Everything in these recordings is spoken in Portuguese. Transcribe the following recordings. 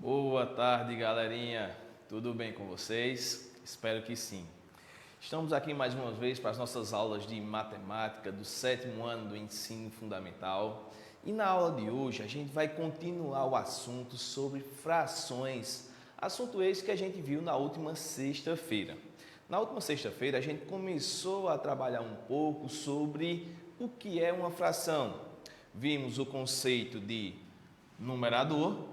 Boa tarde, galerinha. Tudo bem com vocês? Espero que sim. Estamos aqui mais uma vez para as nossas aulas de matemática do 7º ano do ensino fundamental. E na aula de hoje a gente vai continuar o assunto sobre frações. Assunto esse que a gente viu na última sexta-feira. Na última sexta-feira a gente começou a trabalhar um pouco sobre o que é uma fração. Vimos o conceito de numerador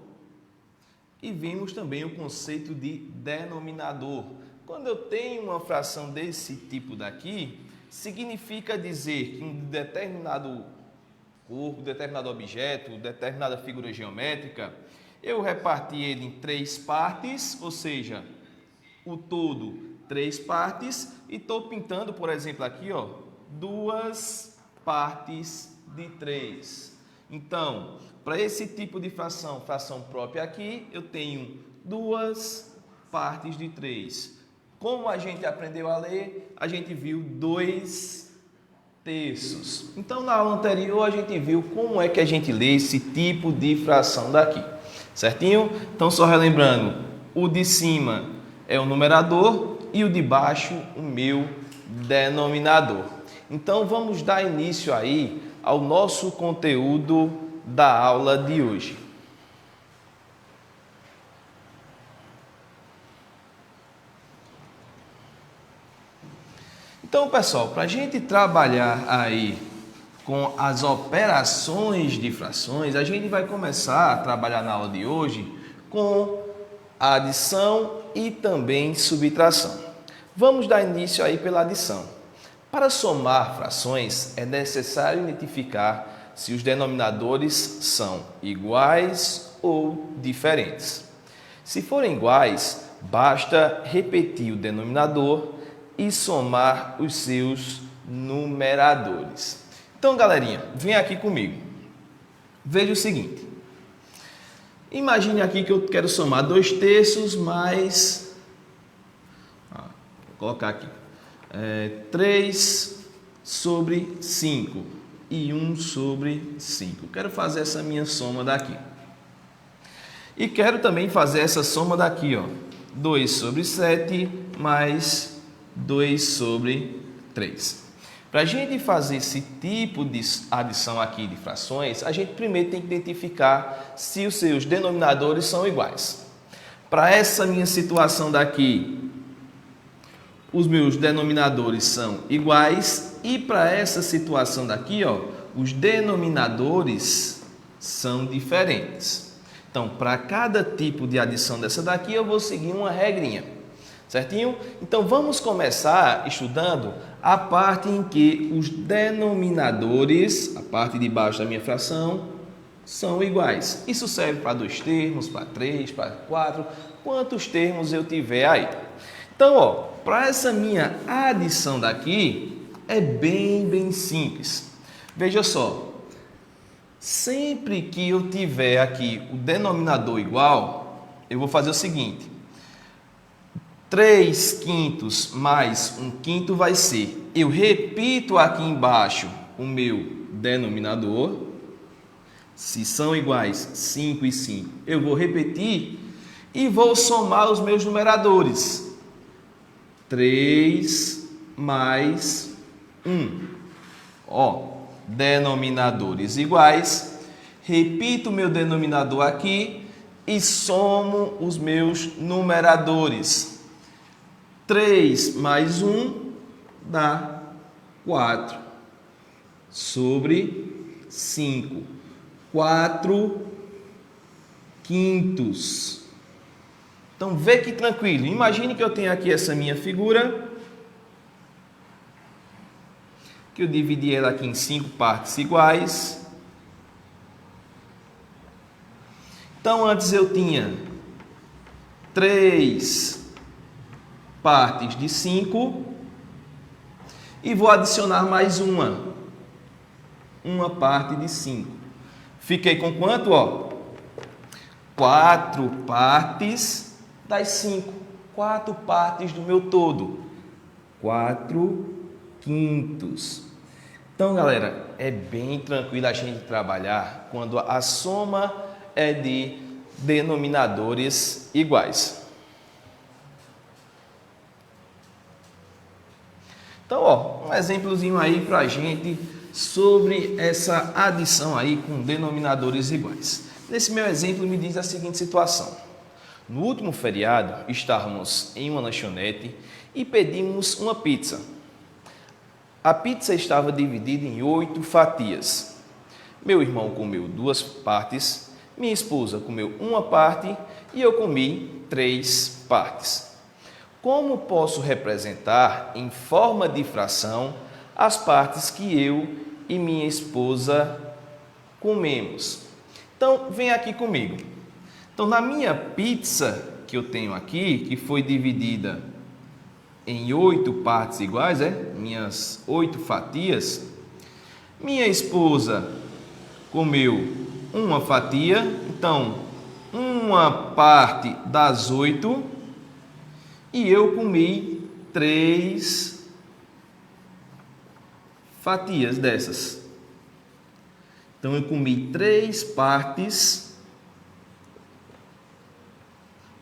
e vimos também o conceito de denominador. Quando eu tenho uma fração desse tipo daqui, significa dizer que um determinado corpo, determinado objeto, determinada figura geométrica, eu reparti ele em 3 partes, ou seja, o todo 3 partes, e estou pintando, por exemplo, aqui, ó, 2 partes de 3. Então, para esse tipo de fração, fração própria aqui, eu tenho 2 partes de 3. Como a gente aprendeu a ler, a gente viu 2 terços. Então, na aula anterior, a gente viu como é que a gente lê esse tipo de fração daqui. Certinho? Então, só relembrando, o de cima é o numerador e o de baixo o meu denominador. Então, vamos dar início aí ao nosso conteúdo da aula de hoje. Então, pessoal, para a gente trabalhar aí com as operações de frações, a gente vai começar a trabalhar na aula de hoje com a adição e também subtração. Vamos dar início aí pela adição. Para somar frações, é necessário identificar se os denominadores são iguais ou diferentes. Se forem iguais, basta repetir o denominador e somar os seus numeradores. Então, galerinha, vem aqui comigo. Veja o seguinte. Imagine aqui que eu quero somar 2 terços mais... vou colocar aqui. 3 sobre 5 e 1 sobre 5. Quero fazer essa minha soma daqui. E quero também fazer essa soma daqui, ó. 2 sobre 7 mais 2 sobre 3. Para a gente fazer esse tipo de adição aqui de frações, a gente primeiro tem que identificar se os seus denominadores são iguais. Para essa minha situação daqui, os meus denominadores são iguais, e para essa situação daqui, ó, os denominadores são diferentes. Então, para cada tipo de adição dessa daqui, eu vou seguir uma regrinha, certinho? Então, vamos começar estudando a parte em que os denominadores, a parte de baixo da minha fração, são iguais. Isso serve para 2 termos, para 3, para 4, quantos termos eu tiver aí. Então, ó, para essa minha adição daqui, é bem simples. Veja só, sempre que eu tiver aqui o denominador igual, eu vou fazer o seguinte. 3 quintos mais 1 quinto vai ser, eu repito aqui embaixo o meu denominador, se são iguais 5 e 5, eu vou repetir e vou somar os meus numeradores. 3 mais 1. Ó, denominadores iguais, repito o meu denominador aqui e somo os meus numeradores. 3 mais 1 dá 4 sobre 5. 4 quintos. Então, vê que tranquilo. Imagine que eu tenho aqui essa minha figura, que eu dividi ela aqui em 5 partes iguais. Então, antes eu tinha 3 partes de 5 e vou adicionar mais uma parte de 5. Fiquei com quanto, ó? 4 partes das 5. 4 partes do meu todo. 4 quintos. Então, galera, é bem tranquilo a gente trabalhar quando a soma é de denominadores iguais. Então, ó, um exemplozinho aí para a gente sobre essa adição aí com denominadores iguais. Nesse meu exemplo me diz a seguinte situação. No último feriado, estávamos em uma lanchonete e pedimos uma pizza. A pizza estava dividida em 8 fatias. Meu irmão comeu 2 partes, minha esposa comeu 1 parte e eu comi 3 partes. Como posso representar em forma de fração as partes que eu e minha esposa comemos? Então, vem aqui comigo. Então, na minha pizza que eu tenho aqui, que foi dividida em 8 partes iguais, minhas 8 fatias, minha esposa comeu 1 fatia, então 1 parte das 8 e eu comi 3 fatias dessas. Então eu comi 3 partes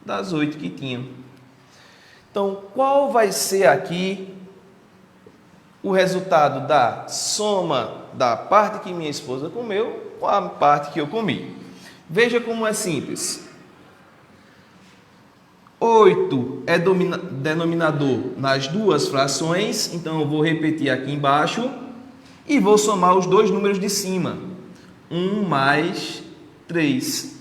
das 8 que tinham. Então, qual vai ser aqui o resultado da soma da parte que minha esposa comeu com a parte que eu comi? Veja como é simples. 8 é denominador nas 2 frações, então eu vou repetir aqui embaixo e vou somar os 2 números de cima. 1 mais 3.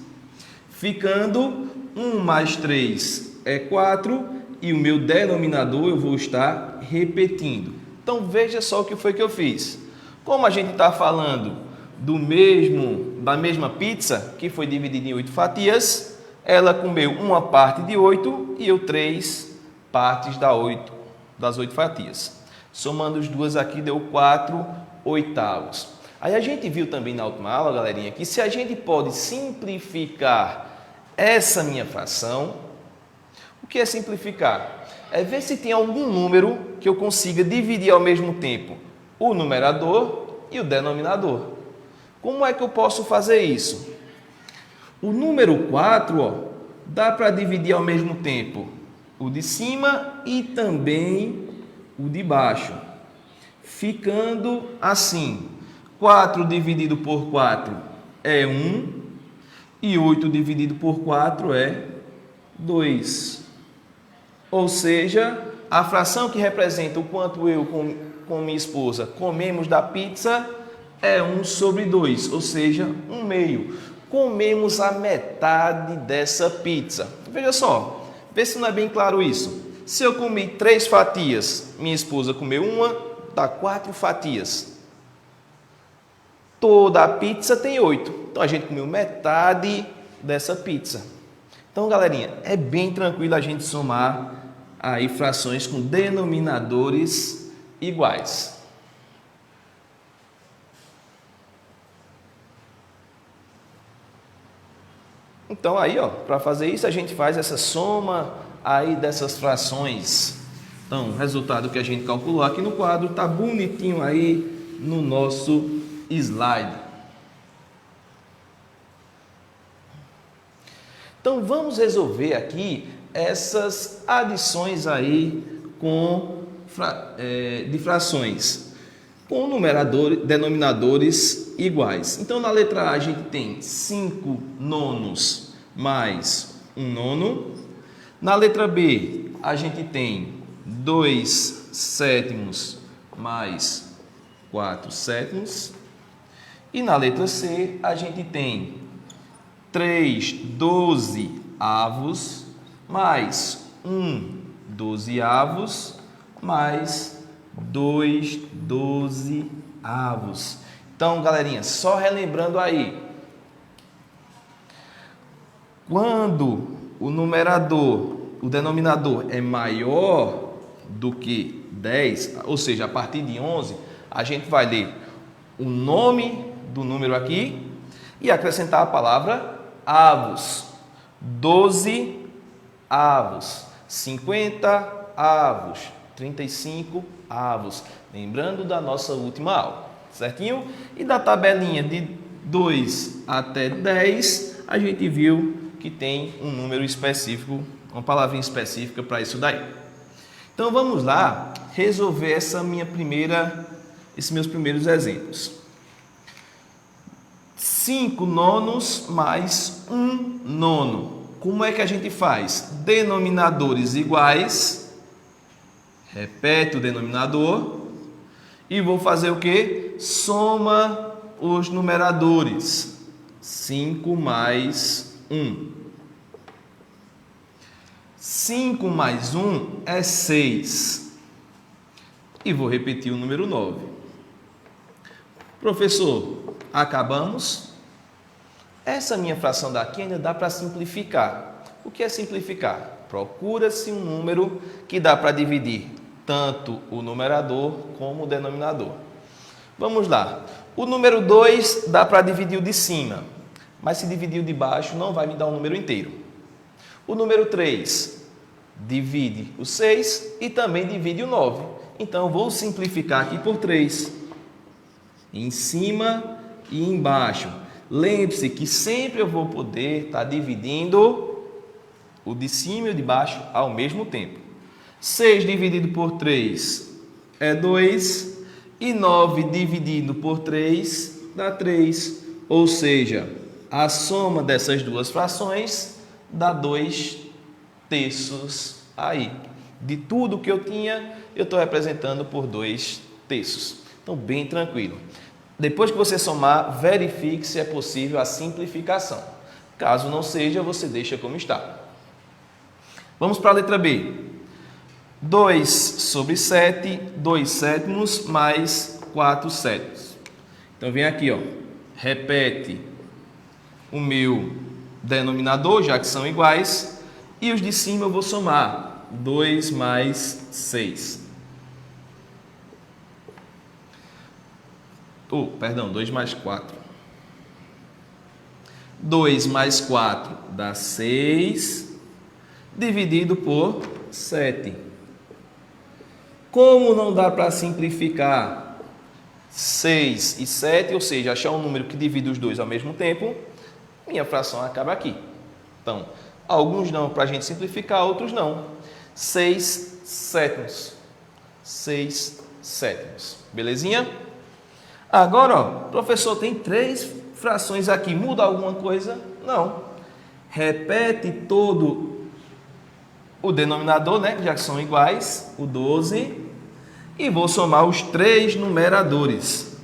Ficando 1 mais 3 é 4 e o meu denominador eu vou estar repetindo. Então veja só o que foi que eu fiz. Como a gente está falando da mesma pizza, que foi dividida em 8 fatias, ela comeu 1 parte de 8 e eu 3 partes das 8 fatias. Somando as duas aqui deu 4 oitavos. Aí a gente viu também na última aula, galerinha, que se a gente pode simplificar essa minha fração, o que é simplificar? É ver se tem algum número que eu consiga dividir ao mesmo tempo o numerador e o denominador. Como é que eu posso fazer isso? O número 4, dá para dividir ao mesmo tempo o de cima e também o de baixo. Ficando assim, 4 dividido por 4 é 1 e 8 dividido por 4 é 2. Ou seja, a fração que representa o quanto eu com minha esposa comemos da pizza é 1 sobre 2, ou seja, 1/2. Comemos a metade dessa pizza. Veja só, vê se não é bem claro isso. Se eu comi 3 fatias, minha esposa comeu 1, dá 4 fatias. Toda a pizza tem 8. Então a gente comeu metade dessa pizza. Então, galerinha, é bem tranquilo a gente somar aí frações com denominadores iguais. Então aí, para fazer isso a gente faz essa soma aí dessas frações. Então, o resultado que a gente calculou aqui no quadro está bonitinho aí no nosso slide. Então, vamos resolver aqui essas adições aí de frações com denominadores iguais. Então, na letra A, a gente tem 5 nonos mais 1 nono. Na letra B, a gente tem 2 sétimos mais 4 sétimos. E na letra C, a gente tem 3 dozeavos mais 1 dozeavos mais 2 dozeavos. Então, galerinha, só relembrando aí, quando o denominador é maior do que 10, ou seja, a partir de 11, a gente vai ler o nome do número aqui e acrescentar a palavra avos. 12 avos, 50 avos, 35 avos. Lembrando da nossa última aula, certinho? E da tabelinha de 2 até 10, a gente viu que tem um número específico, uma palavrinha específica para isso daí. Então vamos lá resolver esses meus primeiros exemplos. 5 nonos mais 1 nono. Como é que a gente faz? Denominadores iguais, repete o denominador e vou fazer o quê? Soma os numeradores. 5 mais 1. 5 mais 1 é 6. E vou repetir o número 9. Professor, acabamos? Essa minha fração daqui ainda dá para simplificar. O que é simplificar? Procura-se um número que dá para dividir tanto o numerador como o denominador. Vamos lá. O número 2 dá para dividir o de cima, mas se dividir o de baixo não vai me dar um número inteiro. O número 3 divide o 6 e também divide o 9. Então, eu vou simplificar aqui por 3. Em cima e embaixo. Lembre-se que sempre eu vou poder estar dividindo o de cima e o de baixo ao mesmo tempo. 6 dividido por 3 é 2 e 9 dividido por 3 dá 3. Ou seja, a soma dessas duas frações dá 2 terços aí. De tudo que eu tinha, eu estou representando por 2 terços. Então, bem tranquilo. Depois que você somar, verifique se é possível a simplificação. Caso não seja, você deixa como está. Vamos para a letra B. 2 sobre 7, 2 sétimos mais 4 sétimos. Então, vem aqui, ó. Repete o meu denominador, já que são iguais. E os de cima eu vou somar. 2 mais 6. 2 mais 4. 2 mais 4 dá 6, dividido por 7. Como não dá para simplificar 6 e 7, ou seja, achar um número que divide os dois ao mesmo tempo, minha fração acaba aqui. Então, alguns dão para a gente simplificar, outros não. 6 sétimos. 6 sétimos. Belezinha? Agora, ó, professor, tem 3 frações aqui. Muda alguma coisa? Não. Repete todo o denominador, né? Já que são iguais, o 12. E vou somar os 3 numeradores.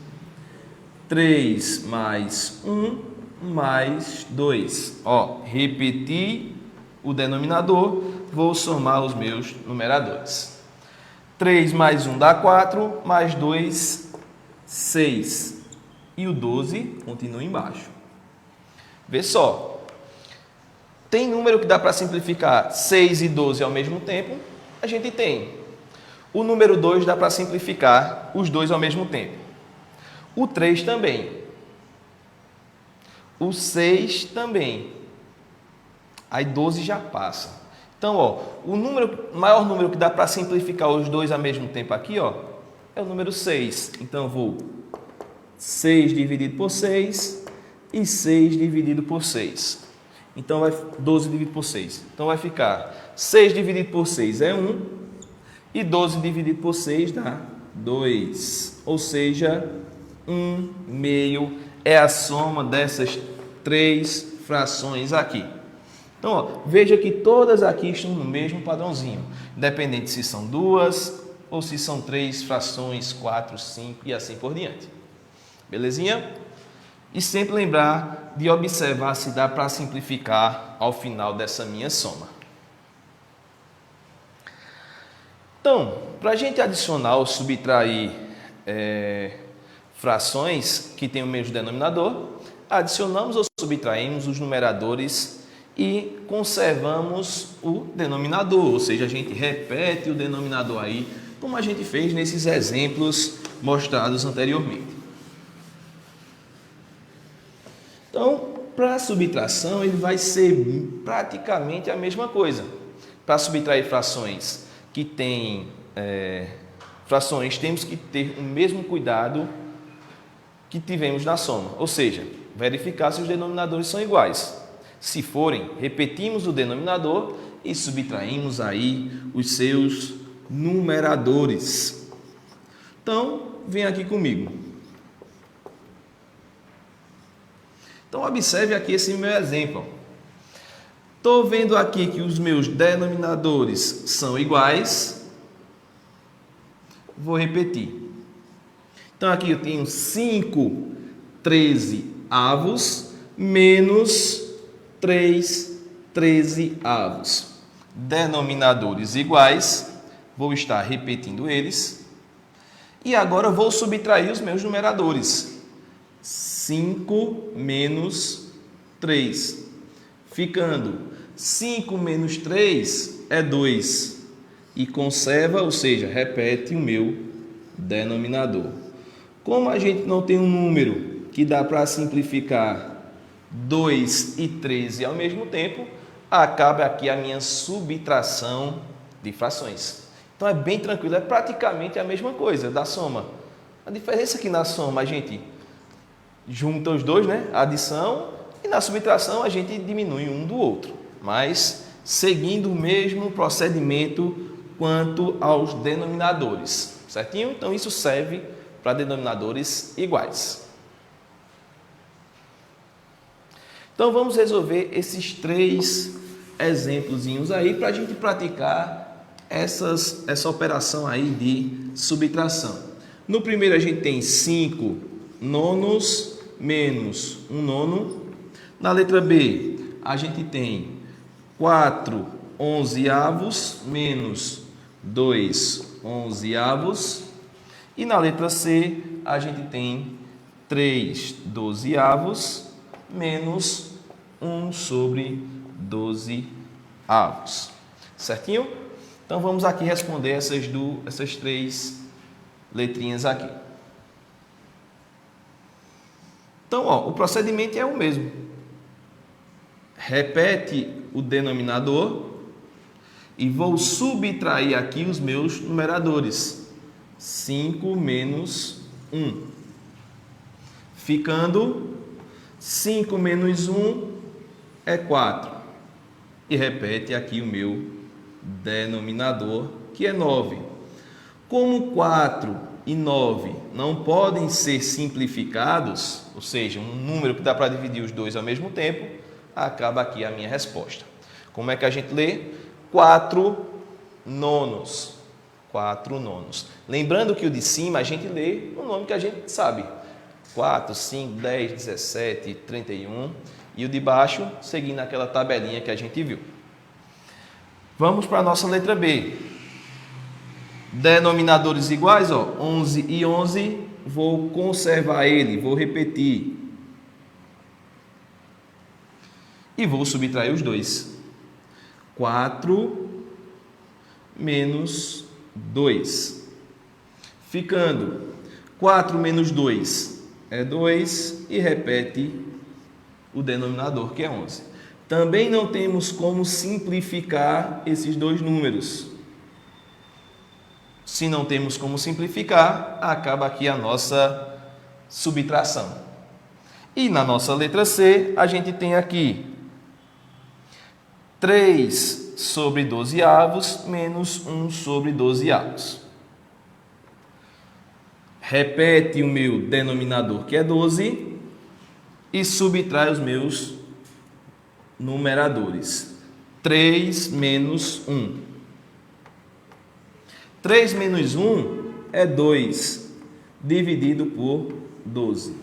3 mais 1 mais 2. Ó, repeti o denominador, vou somar os meus numeradores. 3 mais 1 dá 4, mais 2, 6. E o 12 continua embaixo. Vê só. Tem número que dá para simplificar 6 e 12 ao mesmo tempo? A gente tem. O número 2 dá para simplificar os dois ao mesmo tempo. O 3 também. O 6 também. Aí 12 já passa. Então, ó, o maior número que dá para simplificar os dois ao mesmo tempo aqui, ó, é o número 6. Então, eu vou 6 dividido por 6 e 6 dividido por 6. Então, vai 12 dividido por 6. Então, vai ficar 6 dividido por 6 é 1 e 12 dividido por 6 dá 2. Ou seja, 1/2 é a soma dessas 3 frações aqui. Então, ó, veja que todas aqui estão no mesmo padrãozinho, independente se são 2 ou se são 3 frações, 4, 5 e assim por diante. Belezinha? E sempre lembrar de observar se dá para simplificar ao final dessa minha soma. Então, para a gente adicionar ou subtrair frações que têm o mesmo denominador, adicionamos ou subtraímos os numeradores e conservamos o denominador, ou seja, a gente repete o denominador aí, como a gente fez nesses exemplos mostrados anteriormente. Então, para a subtração, ele vai ser praticamente a mesma coisa. Para subtrair frações que têm frações, temos que ter o mesmo cuidado que tivemos na soma, ou seja, verificar se os denominadores são iguais. Se forem, repetimos o denominador e subtraímos aí os seus numeradores. Então, vem aqui comigo. Então, observe aqui esse meu exemplo. Estou vendo aqui que os meus denominadores são iguais. Vou repetir. Então, aqui eu tenho 5 13avos menos 3 13avos. Denominadores iguais. Vou estar repetindo eles. E agora vou subtrair os meus numeradores. 5 menos 3. Ficando 5 menos 3 é 2. E conserva, ou seja, repete o meu denominador. Como a gente não tem um número que dá para simplificar 2 e 13 ao mesmo tempo, acaba aqui a minha subtração de frações. Então é bem tranquilo, é praticamente a mesma coisa da soma. A diferença é que na soma a gente junta os dois, né? A adição, e na subtração a gente diminui um do outro, mas seguindo o mesmo procedimento quanto aos denominadores, certinho? Então isso serve para denominadores iguais. Então vamos resolver esses 3 exemplozinhos aí para a gente praticar essa operação aí de subtração. No primeiro a gente tem 5 nonos menos 1 nono. Na letra B a gente tem 4 onzeavos menos 2 onzeavos. E na letra C a gente tem 3 dozeavos menos 1 sobre 12 avos. Certinho? Então vamos aqui responder essas 3 letrinhas aqui. Então, ó, o procedimento é o mesmo. Repete o denominador e vou subtrair aqui os meus numeradores. 5 menos 1. Ficando 5 menos 1 é 4. E repete aqui o meu denominador, que é 9. Como 4 e 9 não podem ser simplificados, ou seja, um número que dá para dividir os dois ao mesmo tempo, acaba aqui a minha resposta. Como é que a gente lê? 4 nonos. 4 nonos. Lembrando que o de cima a gente lê o nome que a gente sabe. 4, 5, 10, 17, 31. E o de baixo, seguindo aquela tabelinha que a gente viu. Vamos para a nossa letra B. Denominadores iguais, ó, 11 e 11. Vou conservar ele, vou repetir. E vou subtrair os dois. 4 menos 2. Ficando 4 menos 2 é 2 e repete o denominador, que é 11. Também não temos como simplificar esses dois números. Se não temos como simplificar, acaba aqui a nossa subtração. E na nossa letra C, a gente tem aqui 3 sobre 12 avos menos 1 sobre 12 avos. Repete o meu denominador, que é 12, e subtrai os meus numeradores. 3 menos 1. 3 menos 1 é 2, dividido por 12.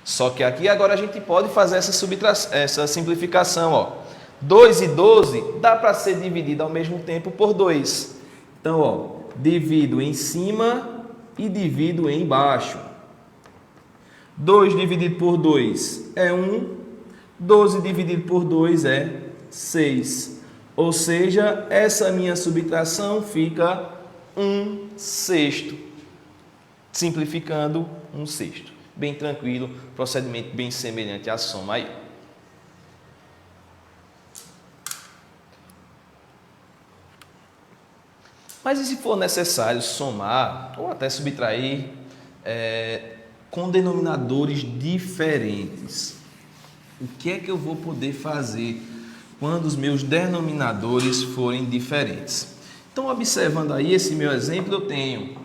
Só que aqui agora a gente pode fazer essa simplificação, ó. 2 e 12 dá para ser dividido ao mesmo tempo por 2. Então, ó, divido em cima e divido embaixo. 2 dividido por 2 é 1. 12 dividido por 2 é 6. Ou seja, essa minha subtração fica 1/6. Simplificando, 1/6. Bem tranquilo, procedimento bem semelhante à soma aí. Mas e se for necessário somar ou até subtrair com denominadores diferentes? O que é que eu vou poder fazer quando os meus denominadores forem diferentes? Então, observando aí esse meu exemplo, eu tenho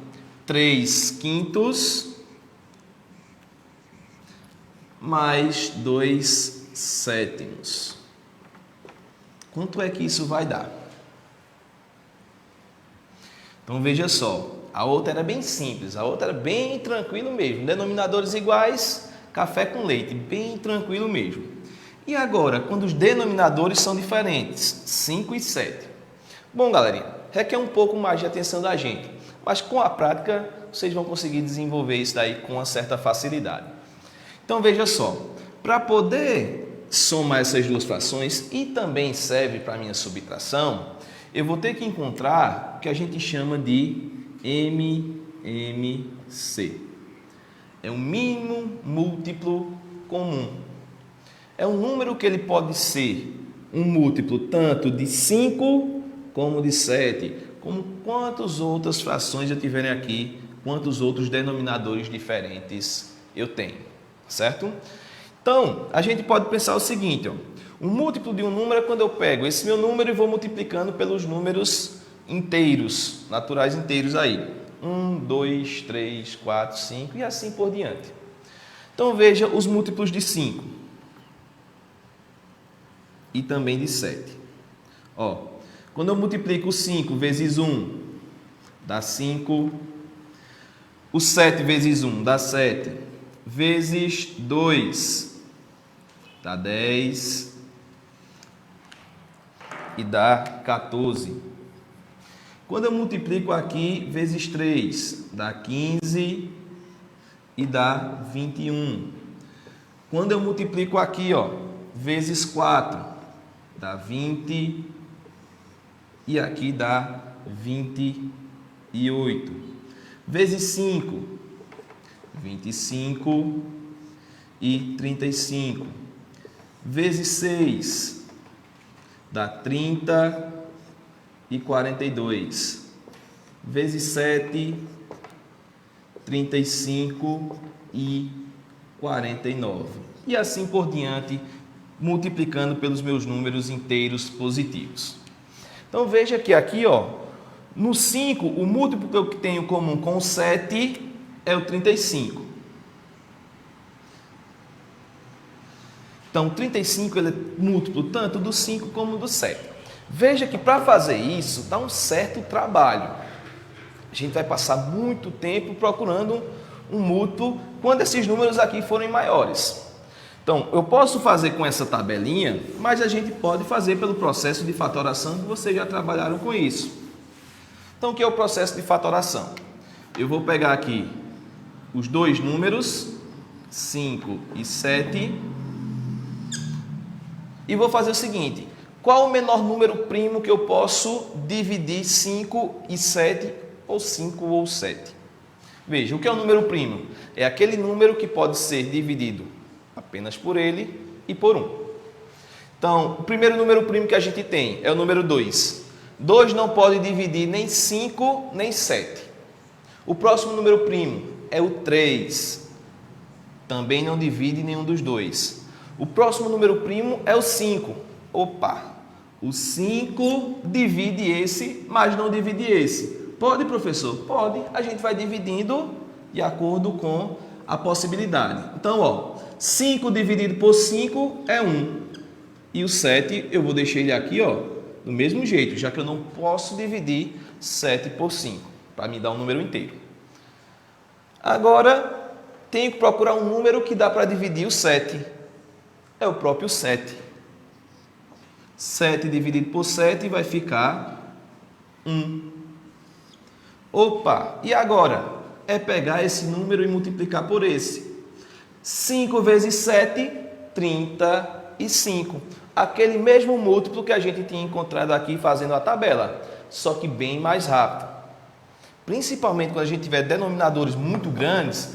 3/5 mais 2/7. Quanto é que isso vai dar? Então, veja só, a outra era bem simples, a outra era bem tranquilo mesmo, denominadores iguais, café com leite, bem tranquilo mesmo. E agora, quando os denominadores são diferentes, 5 e 7? Bom, galerinha, requer um pouco mais de atenção da gente, mas com a prática vocês vão conseguir desenvolver isso daí com uma certa facilidade. Então, veja só, para poder somar essas duas frações e também serve para a minha subtração, eu vou ter que encontrar o que a gente chama de MMC. É o mínimo múltiplo comum. É um número que ele pode ser um múltiplo tanto de 5 como de 7, como quantas outras frações eu tiverem aqui, quantos outros denominadores diferentes eu tenho, certo? Então, a gente pode pensar o seguinte, ó, um múltiplo de um número é quando eu pego esse meu número e vou multiplicando pelos números inteiros, naturais inteiros aí. 1, 2, 3, 4, 5 e assim por diante. Então, veja os múltiplos de 5 e também de 7. Ó, quando eu multiplico 5 vezes 1, dá 5. O 7 vezes 1 dá 7. Vezes 2 dá 10. E dá 14. Quando eu multiplico aqui vezes 3, dá 15 e dá 21. Quando eu multiplico aqui, ó, vezes 4, dá 20 e aqui dá 28. Vezes 5, 25 e 35. Vezes 6, dá 30 e 42. Vezes 7, 35 e 49. E assim por diante, multiplicando pelos meus números inteiros positivos. Então veja que aqui, ó, no 5, o múltiplo que eu tenho comum com o 7 é o 35. Então, 35 ele é múltiplo tanto do 5 como do 7. Veja que para fazer isso dá um certo trabalho. A gente vai passar muito tempo procurando um múltiplo quando esses números aqui forem maiores. Então, eu posso fazer com essa tabelinha, mas a gente pode fazer pelo processo de fatoração, que vocês já trabalharam com isso. Então, o que é o processo de fatoração? Eu vou pegar aqui os dois números, 5 e 7, e vou fazer o seguinte: qual o menor número primo que eu posso dividir 5 e 7, ou 5 ou 7? Veja, o que é o número primo? É aquele número que pode ser dividido apenas por ele e por 1. Então, o primeiro número primo que a gente tem é o número 2. 2 não pode dividir nem 5 nem 7. O próximo número primo é o 3. Também não divide nenhum dos dois. O próximo número primo é o 5. Opa! O 5 divide esse, mas não divide esse. Pode, professor? Pode. A gente vai dividindo de acordo com a possibilidade. Então, ó, 5 dividido por 5 é 1. E o 7 eu vou deixar ele aqui, ó, do mesmo jeito, já que eu não posso dividir 7 por 5, para me dar um número inteiro. Agora, tenho que procurar um número que dá para dividir o 7. É o próprio 7. 7 dividido por 7 vai ficar 1. Opa! E agora? É pegar esse número e multiplicar por esse. 5 vezes 7, 35. Aquele mesmo múltiplo que a gente tinha encontrado aqui fazendo a tabela, só que bem mais rápido. Principalmente quando a gente tiver denominadores muito grandes,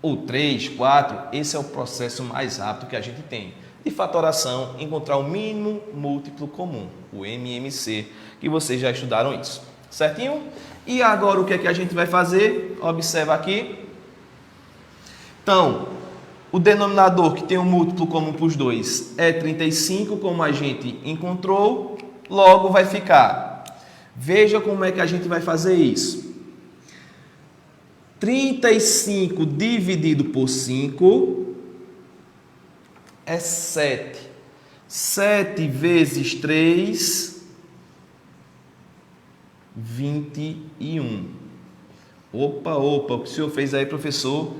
ou 3, 4, esse é o processo mais rápido que a gente tem de fatoração, encontrar o mínimo múltiplo comum, o MMC, que vocês já estudaram isso, certinho? E agora o que é que a gente vai fazer? Observa aqui. Então, O denominador que tem um múltiplo comum para os dois é 35, como a gente encontrou, logo vai ficar. Veja como é que a gente vai fazer isso. 35 dividido por 5 é 7. 7 vezes 3, 21. Opa, o que o senhor fez aí, professor?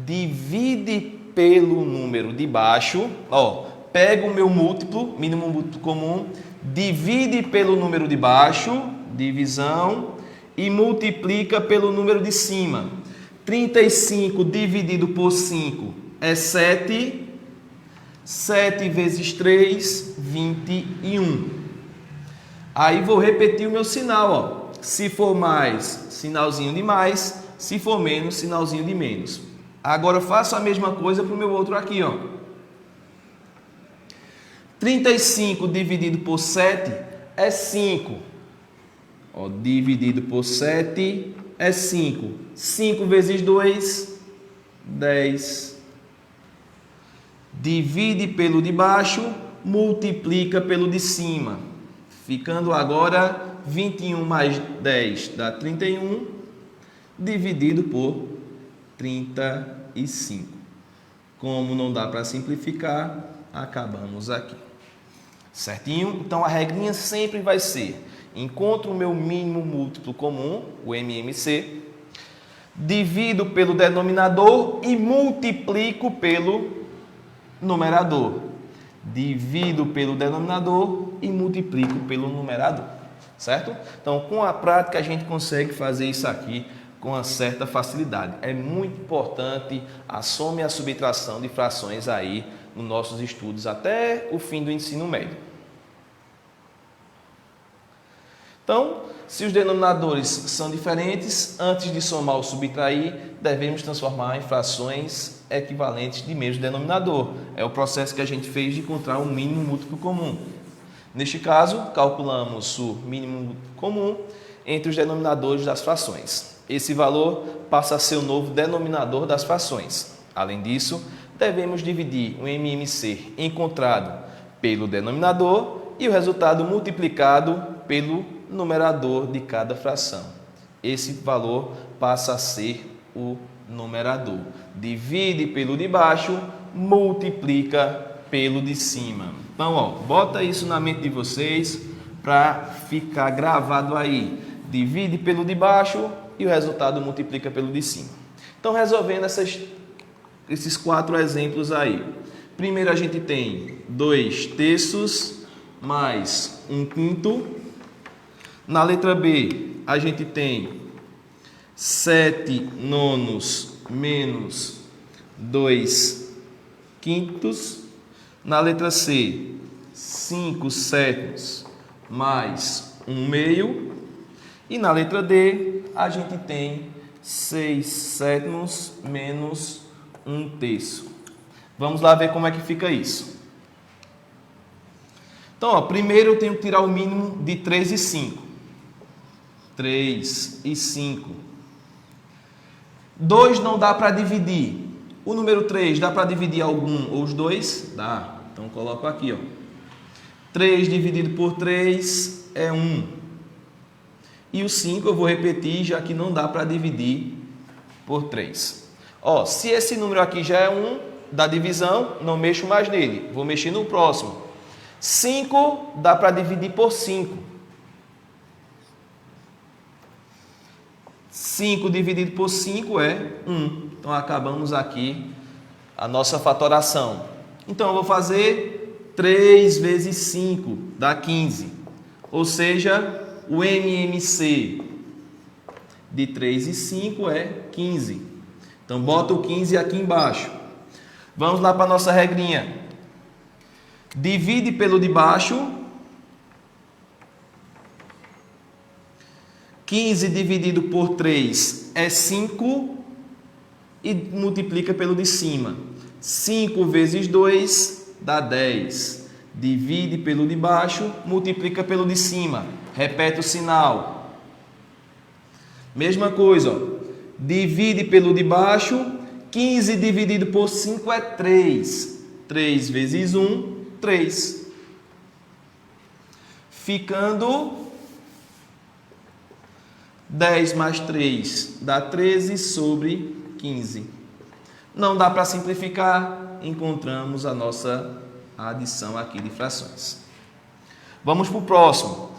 Divide pelo número de baixo. Ó, pega o meu múltiplo, mínimo múltiplo comum, divide pelo número de baixo, divisão, e multiplica pelo número de cima. 35 dividido por 5 é 7. 7 vezes 3, 21. Aí vou repetir o meu sinal, ó. Se for mais, sinalzinho de mais. Se for menos, sinalzinho de menos. Agora eu faço a mesma coisa para o meu outro aqui, ó. 35 dividido por 7 é 5. Ó, dividido por 7 é 5. 5 vezes 2, 10. Divide pelo de baixo, multiplica pelo de cima. Ficando agora 21 mais 10 dá 31, dividido por 35. Como não dá para simplificar, acabamos aqui. Certinho? Então a regrinha sempre vai ser: encontro o meu mínimo múltiplo comum, o MMC, divido pelo denominador e multiplico pelo numerador. Divido pelo denominador e multiplico pelo numerador. Certo? Então, com a prática, a gente consegue fazer isso aqui com uma certa facilidade. É muito importante a soma e a subtração de frações aí nos nossos estudos até o fim do ensino médio. Então, se os denominadores são diferentes, antes de somar ou subtrair, devemos transformar em frações equivalentes de mesmo denominador. É o processo que a gente fez de encontrar um mínimo múltiplo comum. Neste caso, calculamos o mínimo múltiplo comum entre os denominadores das frações. Esse valor passa a ser o novo denominador das frações. Além disso, devemos dividir o MMC encontrado pelo denominador e o resultado multiplicado pelo numerador de cada fração. Esse valor passa a ser o numerador. Divide pelo de baixo, multiplica pelo de cima. Então, ó, bota isso na mente de vocês para ficar gravado aí. Divide pelo de baixo e o resultado multiplica pelo de cima. Então, resolvendo esses 4 exemplos aí. Primeiro a gente tem 2/3 mais 1/5. Na letra B, a gente tem 7/9 menos 2/5. Na letra C, 5/7 mais 1/2. E na letra D, a gente tem 6/7 menos 1/3. Vamos lá ver como é que fica isso. Então, ó, primeiro eu tenho que tirar o mínimo de 3 e 5. 3 e 5. 2 não dá para dividir. O número 3 dá para dividir algum ou os dois? Dá. Então, coloco aqui, ó. 3 dividido por 3 é 1. E o 5 eu vou repetir, já que não dá para dividir por 3. Ó, se esse número aqui já é 1 da divisão, não mexo mais nele. Vou mexer no próximo. 5 dá para dividir por 5. 5 dividido por 5 é 1. Então, acabamos aqui a nossa fatoração. Então, eu vou fazer 3 vezes 5 dá 15. Ou seja, o MMC de 3 e 5 é 15. Então, bota o 15 aqui embaixo. Vamos lá para a nossa regrinha. Divide pelo de baixo. 15 dividido por 3 é 5 e multiplica pelo de cima. 5 vezes 2 dá 10. Divide pelo de baixo, multiplica pelo de cima. Repete o sinal. Mesma coisa, ó. Divide pelo de baixo, 15 dividido por 5 é 3. 3 vezes 1, 3. Ficando 10 mais 3 dá 13 sobre 15. Não dá para simplificar, encontramos a nossa adição aqui de frações. Vamos para o próximo.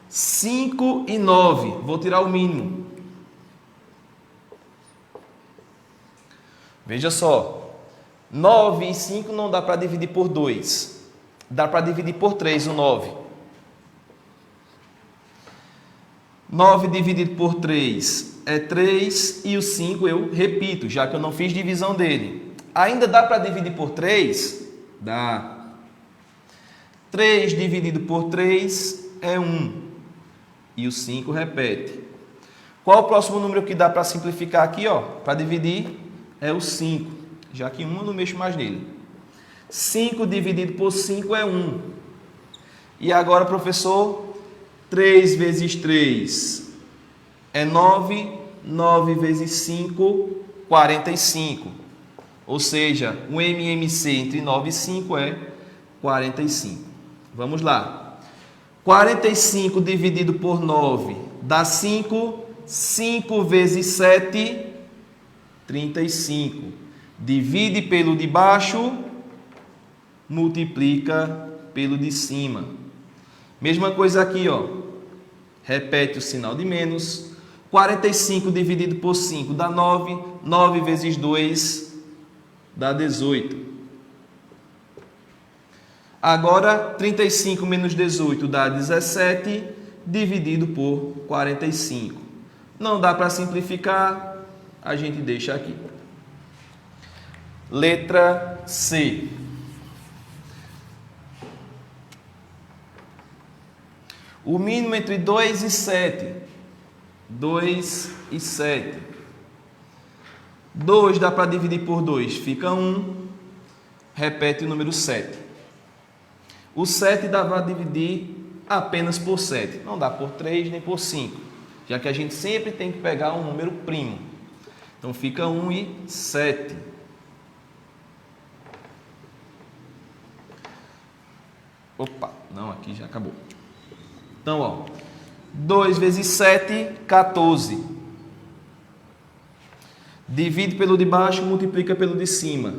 5 e 9. Vou tirar o mínimo. Veja só. 9 e 5 não dá para dividir por 2. Dá para dividir por 3 o 9. 9 dividido por 3 é 3 e o 5 eu repito, já que eu não fiz divisão dele. Ainda dá para dividir por 3? Dá. 3 dividido por 3 é 1 e o 5 repete. Qual o próximo número que dá para simplificar aqui, ó? Para dividir é o 5, já que 1 eu não mexo mais nele. 5 dividido por 5 é 1. E agora, professor, 3 vezes 3 é 9, 9 vezes 5, 45. Ou seja, o MMC entre 9 e 5 é 45. Vamos lá. 45 dividido por 9 dá 5. 5 vezes 7, 35. Divide pelo de baixo, multiplica pelo de cima. Mesma coisa aqui, ó. Repete o sinal de menos. 45 dividido por 5 dá 9. 9 vezes 2 dá 18. Agora, 35 menos 18 dá 17, dividido por 45. Não dá para simplificar, a gente deixa aqui. Letra C. O mínimo entre 2 e 7. 2 e 7. 2 dá para dividir por 2, fica 1. Repete o número 7. O 7 dá para dividir apenas por 7. Não dá por 3 nem por 5, já que a gente sempre tem que pegar um número primo. Então fica 1 e 7. Opa, não, aqui já acabou. Então, ó, 2 vezes 7, 14. Divide pelo de baixo, multiplica pelo de cima.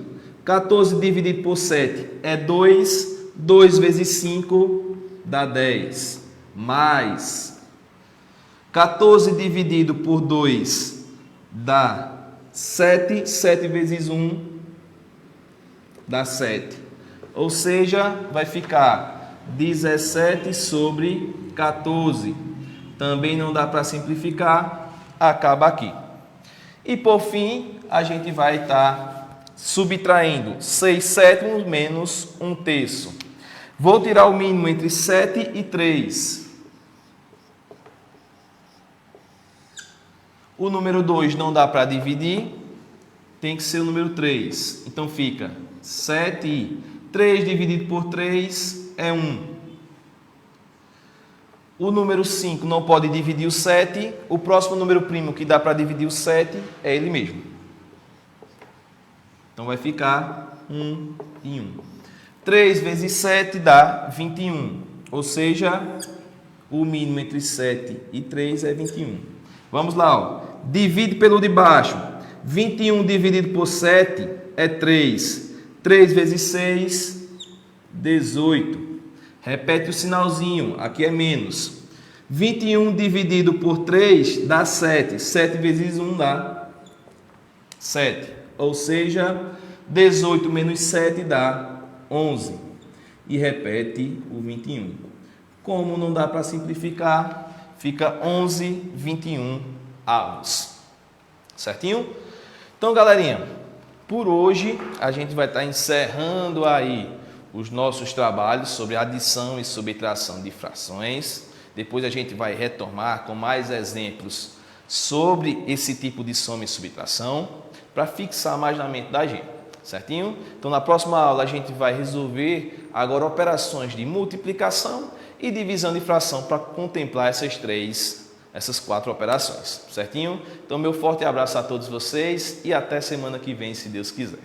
14 dividido por 7 é 2. 2 vezes 5 dá 10. Mais 14 dividido por 2 dá 7. 7 vezes 1 dá 7. Ou seja, vai ficar 17 sobre 14. Também não dá para simplificar, acaba aqui. E por fim, a gente vai estar subtraindo 6 sétimos menos 1 terço. Vou tirar o mínimo entre 7 e 3. O número 2 não dá para dividir, tem que ser o número 3. Então fica 7 e 3 dividido por 3 é 1. O número 5 não pode dividir o 7. O próximo número primo que dá para dividir o 7 é ele mesmo. Então vai ficar 1 e 1. 3 vezes 7 dá 21. Ou seja, o mínimo entre 7 e 3 é 21. Vamos lá, ó. Divide pelo de baixo. 21 dividido por 7 é 3. 3 vezes 6, 18. Repete o sinalzinho, aqui é menos. 21 dividido por 3 dá 7. 7 vezes 1 dá 7. Ou seja, 18 menos 7 dá 11. E repete o 21. Como não dá para simplificar, fica 11, 21 avos. Certinho? Então, galerinha, por hoje a gente vai estar encerrando aí os nossos trabalhos sobre adição e subtração de frações. Depois a gente vai retomar com mais exemplos sobre esse tipo de soma e subtração para fixar mais na mente da gente, certinho? Então na próxima aula a gente vai resolver agora operações de multiplicação e divisão de fração para contemplar essas três essas 4 operações, certinho? Então, meu forte abraço a todos vocês e até semana que vem, se Deus quiser.